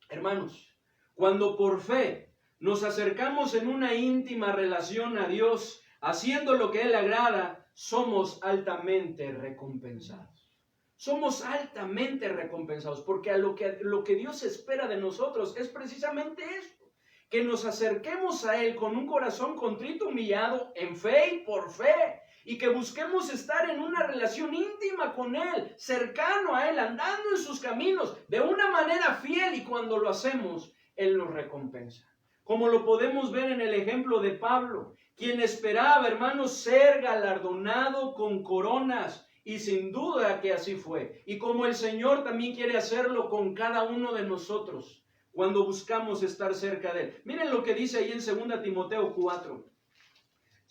Hermanos, cuando por fe nos acercamos en una íntima relación a Dios, haciendo lo que Él agrada, somos altamente recompensados. Somos altamente recompensados, porque lo que Dios espera de nosotros es precisamente esto, que nos acerquemos a Él con un corazón contrito, humillado, en fe y por fe, y que busquemos estar en una relación íntima con Él, cercano a Él, andando en sus caminos, de una manera fiel, y cuando lo hacemos, Él nos recompensa. Como lo podemos ver en el ejemplo de Pablo, quien esperaba, hermanos, ser galardonado con coronas, y sin duda que así fue. Y como el Señor también quiere hacerlo con cada uno de nosotros, cuando buscamos estar cerca de Él. Miren lo que dice ahí en 2 Timoteo 4.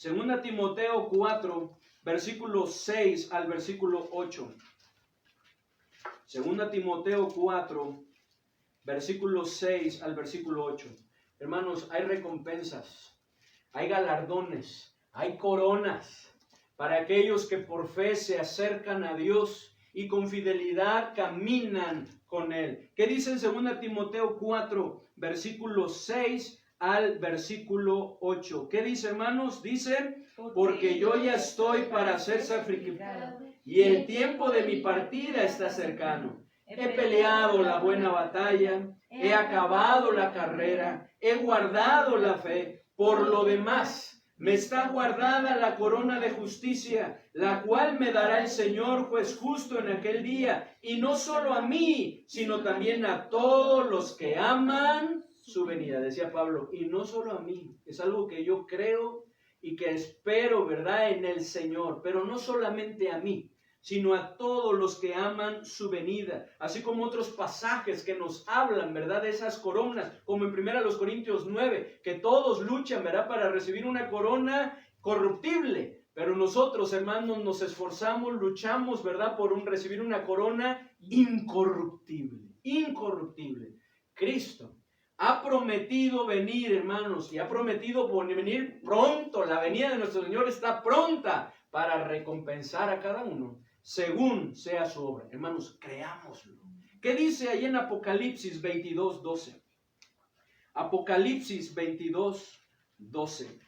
2 Timoteo 4, versículo 6 al versículo 8. 2 Timoteo 4, versículo 6 al versículo 8. Hermanos, hay recompensas, hay galardones, hay coronas para aquellos que por fe se acercan a Dios y con fidelidad caminan con Él. ¿Qué dice en 2 Timoteo 4, versículo 6 al versículo 8? ¿Qué dice, hermanos? Dice, porque yo ya estoy para ser sacrificado y el tiempo de mi partida está cercano. He peleado la buena batalla, he acabado la carrera, he guardado la fe. Por lo demás, me está guardada la corona de justicia, la cual me dará el Señor juez justo en aquel día, y no solo a mí, sino también a todos los que aman su venida. Decía Pablo, y no solo a mí, es algo que yo creo y que espero, ¿verdad?, en el Señor, pero no solamente a mí, sino a todos los que aman su venida, así como otros pasajes que nos hablan, ¿verdad?, de esas coronas, como en 1 Corintios 9, que todos luchan, ¿verdad?, para recibir una corona corruptible, pero nosotros, hermanos, nos esforzamos, luchamos, ¿verdad?, por recibir una corona incorruptible, incorruptible. Cristo ha prometido venir, hermanos, y ha prometido venir pronto. La venida de nuestro Señor está pronta para recompensar a cada uno según sea su obra. Hermanos, creámoslo. ¿Qué dice ahí en Apocalipsis 22, 12? Apocalipsis 22, 12.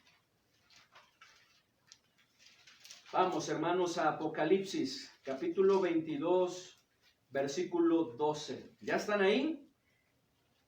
Vamos, hermanos, a Apocalipsis, capítulo 22, versículo 12. ¿Ya están ahí?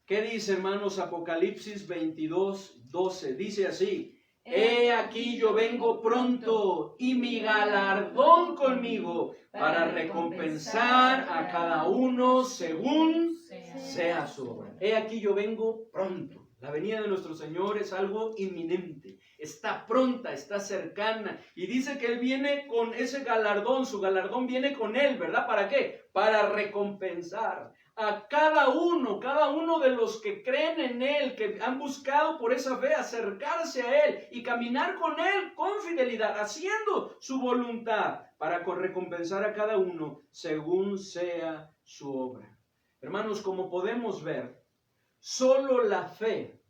¿Qué dice, hermanos, Apocalipsis 22, 12? Dice así: He aquí yo vengo pronto, y mi galardón conmigo, para recompensar a cada uno según sea su obra. He aquí yo vengo pronto. La venida de nuestro Señor es algo inminente, está pronta, está cercana. Y dice que Él viene con ese galardón, su galardón viene con Él, ¿verdad? ¿Para qué? Para recompensar a cada uno de los que creen en Él, que han buscado por esa fe acercarse a Él y caminar con Él con fidelidad, haciendo su voluntad, para recompensar a cada uno según sea su obra. Hermanos, como podemos ver, solo la fe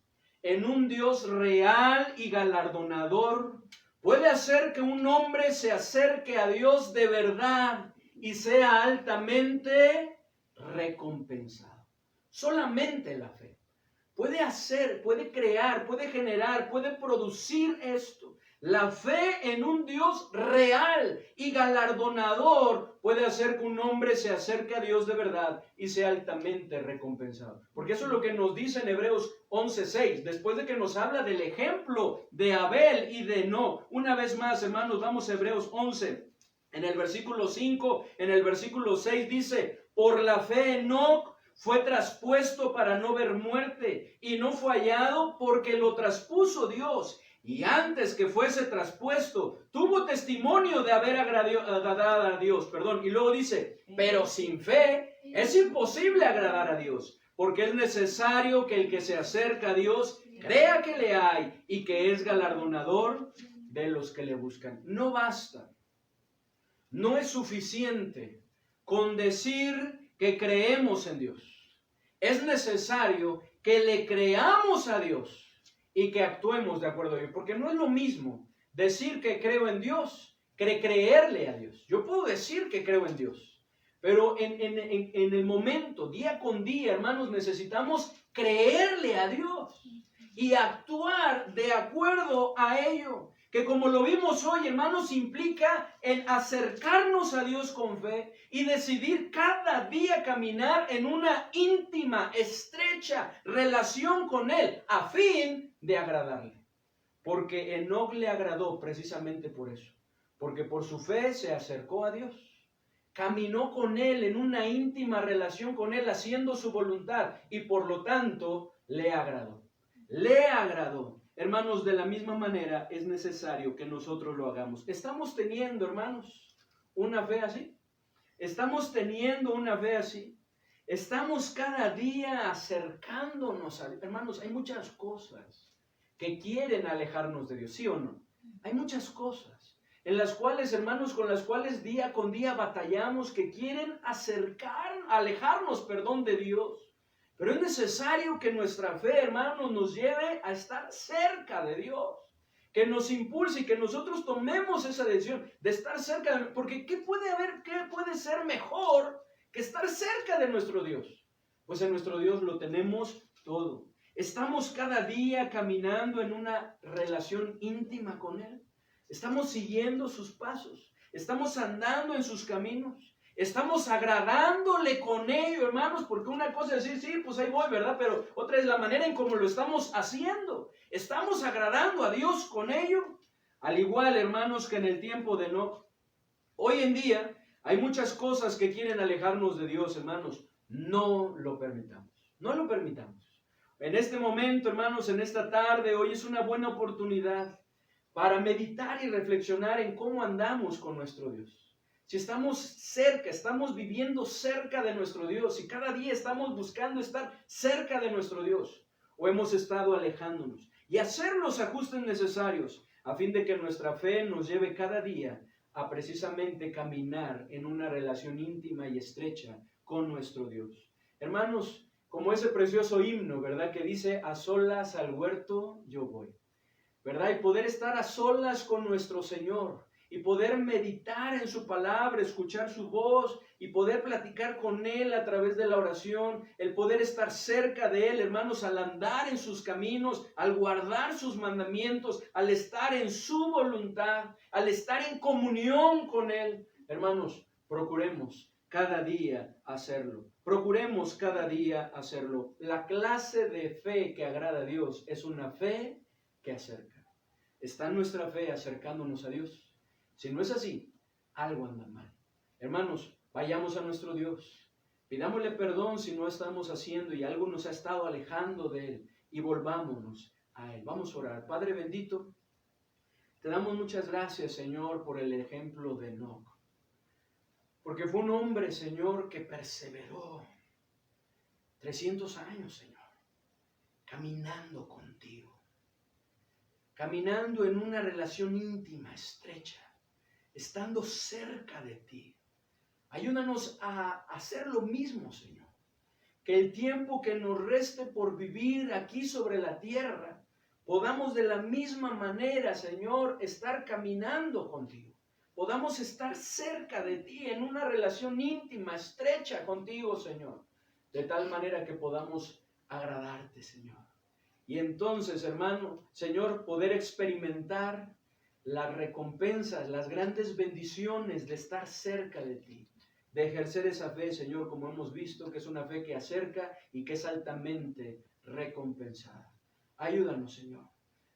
en un Dios real y galardonador puede hacer que un hombre se acerque a Dios de verdad y sea altamente recompensado. Solamente la fe puede hacer, puede crear, puede generar, puede producir esto. La fe en un Dios real y galardonador puede hacer que un hombre se acerque a Dios de verdad y sea altamente recompensado. Porque eso es lo que nos dice en Hebreos 11:6, después de que nos habla del ejemplo de Abel y de Enoc. Una vez más, hermanos, vamos a Hebreos 11. En el versículo 5, en el versículo 6 dice: por la fe Enoc fue traspuesto para no ver muerte, y no fue hallado porque lo traspuso Dios. Y antes que fuese traspuesto, tuvo testimonio de haber agradado a Dios. Y luego dice, pero sin fe es imposible agradar a Dios, porque es necesario que el que se acerca a Dios crea que le hay y que es galardonador de los que le buscan. No basta, no es suficiente con decir que creemos en Dios. Es necesario que le creamos a Dios y que actuemos de acuerdo a Dios. Porque no es lo mismo decir que creo en Dios que creerle a Dios. Yo puedo decir que creo en Dios, Pero en el momento, día con día, hermanos, necesitamos creerle a Dios y actuar de acuerdo a ello. Que como lo vimos hoy, hermanos, implica el acercarnos a Dios con fe y decidir cada día caminar en una íntima, estrecha relación con Él a fin de agradarle. Porque Enoc le agradó precisamente por eso. Porque por su fe se acercó a Dios. Caminó con Él en una íntima relación con Él, haciendo su voluntad, y por lo tanto le agradó. Le agradó. Hermanos, de la misma manera es necesario que nosotros lo hagamos. ¿Estamos teniendo, hermanos, una fe así? ¿Estamos teniendo una fe así? Estamos cada día acercándonos a Dios. Hermanos, hay muchas cosas que quieren alejarnos de Dios, ¿sí o no? Hay muchas cosas en las cuales, hermanos, con las cuales día con día batallamos, que quieren alejarnos de Dios. Pero es necesario que nuestra fe, hermanos, nos lleve a estar cerca de Dios, que nos impulse y que nosotros tomemos esa decisión de estar cerca de Dios. Porque ¿qué puede ser mejor que estar cerca de nuestro Dios? Pues en nuestro Dios lo tenemos todo. Estamos cada día caminando en una relación íntima con Él. Estamos siguiendo sus pasos, estamos andando en sus caminos, estamos agradándole con ello, hermanos, porque una cosa es decir, sí, pues ahí voy, ¿verdad? Pero otra es la manera en cómo lo estamos haciendo. ¿Estamos agradando a Dios con ello? Al igual, hermanos, que en el tiempo de Enoc. Hoy en día hay muchas cosas que quieren alejarnos de Dios, hermanos. No lo permitamos, no lo permitamos. En este momento, hermanos, en esta tarde, hoy es una buena oportunidad para meditar y reflexionar en cómo andamos con nuestro Dios. Si estamos cerca, estamos viviendo cerca de nuestro Dios, y cada día estamos buscando estar cerca de nuestro Dios, o hemos estado alejándonos, y hacer los ajustes necesarios a fin de que nuestra fe nos lleve cada día a precisamente caminar en una relación íntima y estrecha con nuestro Dios. Hermanos, como ese precioso himno, ¿verdad? Que dice, a solas al huerto yo voy. ¿Verdad? Y poder estar a solas con nuestro Señor y poder meditar en su palabra, escuchar su voz y poder platicar con Él a través de la oración, el poder estar cerca de Él, hermanos, al andar en sus caminos, al guardar sus mandamientos, al estar en su voluntad, al estar en comunión con Él. Hermanos, procuremos cada día hacerlo. Procuremos cada día hacerlo. La clase de fe que agrada a Dios es una fe que acerca. ¿Está nuestra fe acercándonos a Dios? Si no es así, algo anda mal. Hermanos, vayamos a nuestro Dios. Pidámosle perdón si no estamos haciendo y algo nos ha estado alejando de Él. Y volvámonos a Él. Vamos a orar. Padre bendito, te damos muchas gracias, Señor, por el ejemplo de Enoc. Porque fue un hombre, Señor, que perseveró 300 años, Señor, caminando contigo. Caminando en una relación íntima, estrecha, estando cerca de ti. Ayúdanos a hacer lo mismo, Señor. Que el tiempo que nos reste por vivir aquí sobre la tierra, podamos de la misma manera, Señor, estar caminando contigo. Podamos estar cerca de ti en una relación íntima, estrecha contigo, Señor. De tal manera que podamos agradarte, Señor. Y entonces, hermano, Señor, poder experimentar las recompensas, las grandes bendiciones de estar cerca de ti, de ejercer esa fe, Señor, como hemos visto, que es una fe que acerca y que es altamente recompensada. Ayúdanos, Señor.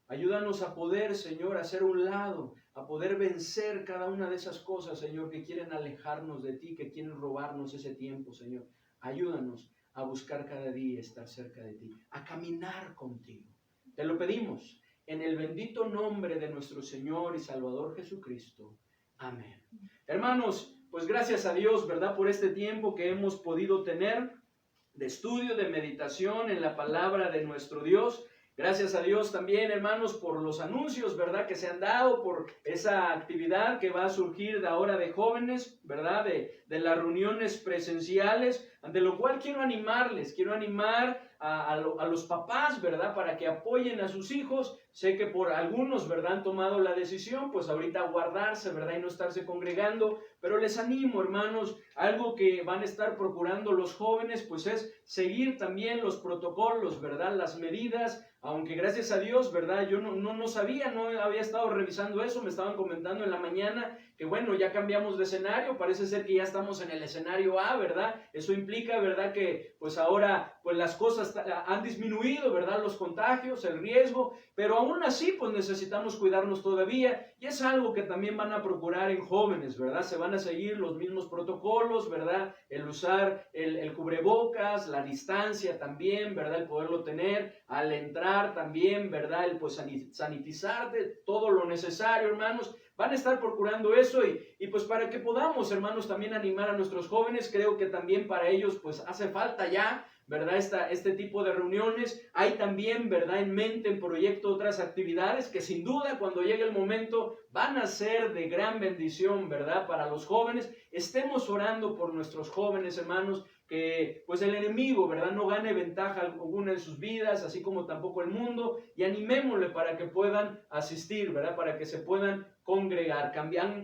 Ayúdanos a poder, Señor, hacer un lado, a poder vencer cada una de esas cosas, Señor, que quieren alejarnos de ti, que quieren robarnos ese tiempo, Señor. Ayúdanos a buscar cada día estar cerca de ti, a caminar contigo. Te lo pedimos en el bendito nombre de nuestro Señor y Salvador Jesucristo. Amén. Hermanos, pues gracias a Dios, ¿verdad? Por este tiempo que hemos podido tener de estudio, de meditación en la palabra de nuestro Dios. Gracias a Dios también, hermanos, por los anuncios, ¿verdad?, que se han dado, por esa actividad que va a surgir de ahora de jóvenes, ¿verdad?, de las reuniones presenciales, ante lo cual quiero animar a los papás, ¿verdad? Para que apoyen a sus hijos. Sé que por algunos, ¿verdad?, han tomado la decisión, pues ahorita guardarse, ¿verdad?, y no estarse congregando. Pero les animo, hermanos, algo que van a estar procurando los jóvenes, pues es seguir también los protocolos, ¿verdad?, las medidas. Aunque gracias a Dios, ¿verdad?, yo no sabía, no había estado revisando eso, me estaban comentando en la mañana que bueno, ya cambiamos de escenario, parece ser que ya estamos en el escenario A, ¿verdad? Eso implica, ¿verdad?, que pues ahora pues las cosas han disminuido, ¿verdad?, los contagios, el riesgo, pero aún así pues necesitamos cuidarnos todavía, y es algo que también van a procurar en jóvenes, ¿verdad? Se van a seguir los mismos protocolos, ¿verdad? El usar el cubrebocas, la distancia también, ¿verdad?, el poderlo tener, al entrar también, ¿verdad?, el pues sanitizarte, todo lo necesario, hermanos. Van a estar procurando eso y pues para que podamos, hermanos, también animar a nuestros jóvenes, creo que también para ellos pues hace falta ya, ¿verdad?, este tipo de reuniones. Hay también, ¿verdad?, en mente, en proyecto, otras actividades que sin duda cuando llegue el momento van a ser de gran bendición, ¿verdad?, para los jóvenes. Estemos orando por nuestros jóvenes, hermanos, que pues el enemigo, ¿verdad?, no gane ventaja alguna en sus vidas, así como tampoco el mundo, y animémosle para que puedan asistir, ¿verdad?, para que se puedan congregar.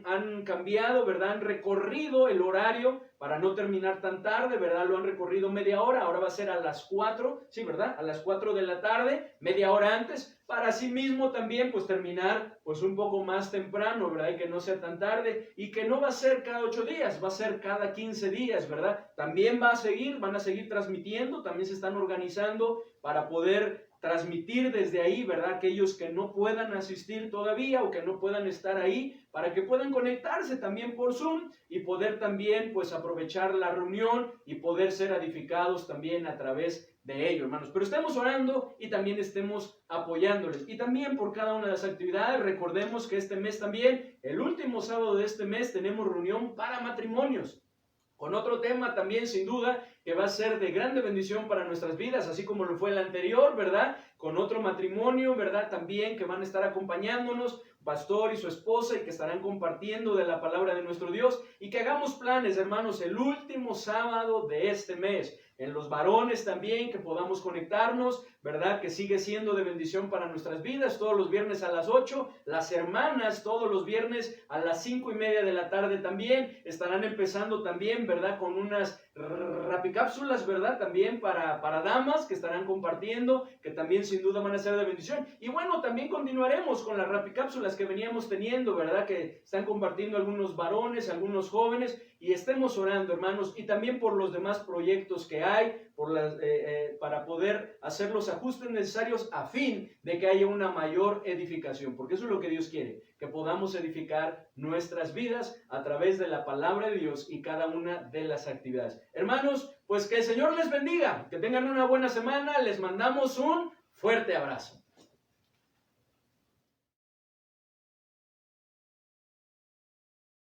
Han cambiado, ¿verdad?, han recorrido el horario para no terminar tan tarde, ¿verdad?, lo han recorrido media hora, ahora va a ser a las 4, sí, ¿verdad?, a las 4 de la tarde, media hora antes, para sí mismo también pues terminar pues un poco más temprano, ¿verdad?, y que no sea tan tarde, y que no va a ser cada 8 días, va a ser cada 15 días, ¿verdad? También van a seguir transmitiendo, también se están organizando para poder transmitir desde ahí, ¿verdad?, aquellos que no puedan asistir todavía o que no puedan estar ahí, para que puedan conectarse también por Zoom y poder también pues aprovechar la reunión y poder ser edificados también a través de ello, hermanos. Pero estemos orando y también estemos apoyándoles. Y también por cada una de las actividades, recordemos que este mes también, el último sábado de este mes, tenemos reunión para matrimonios, con otro tema también sin duda que va a ser de grande bendición para nuestras vidas, así como lo fue el anterior, ¿verdad? Con otro matrimonio, ¿verdad?, también que van a estar acompañándonos, pastor y su esposa, y que estarán compartiendo de la palabra de nuestro Dios, y que hagamos planes, hermanos, el último sábado de este mes. En los varones también, que podamos conectarnos, ¿verdad?, que sigue siendo de bendición para nuestras vidas, todos los viernes a las 8, las hermanas todos los viernes a las 5:30 de la tarde también, estarán empezando también, ¿verdad?, con unas rapicápsulas, ¿verdad?, también para damas, que estarán compartiendo, que también sin duda van a ser de bendición. Y bueno, también continuaremos con las rapicápsulas que veníamos teniendo, ¿verdad?, que están compartiendo algunos varones, algunos jóvenes, y estemos orando, hermanos, y también por los demás proyectos que hay, para poder hacer los ajustes necesarios a fin de que haya una mayor edificación, porque eso es lo que Dios quiere, que podamos edificar nuestras vidas a través de la palabra de Dios y cada una de las actividades. Hermanos, pues que el Señor les bendiga, que tengan una buena semana, les mandamos un fuerte abrazo.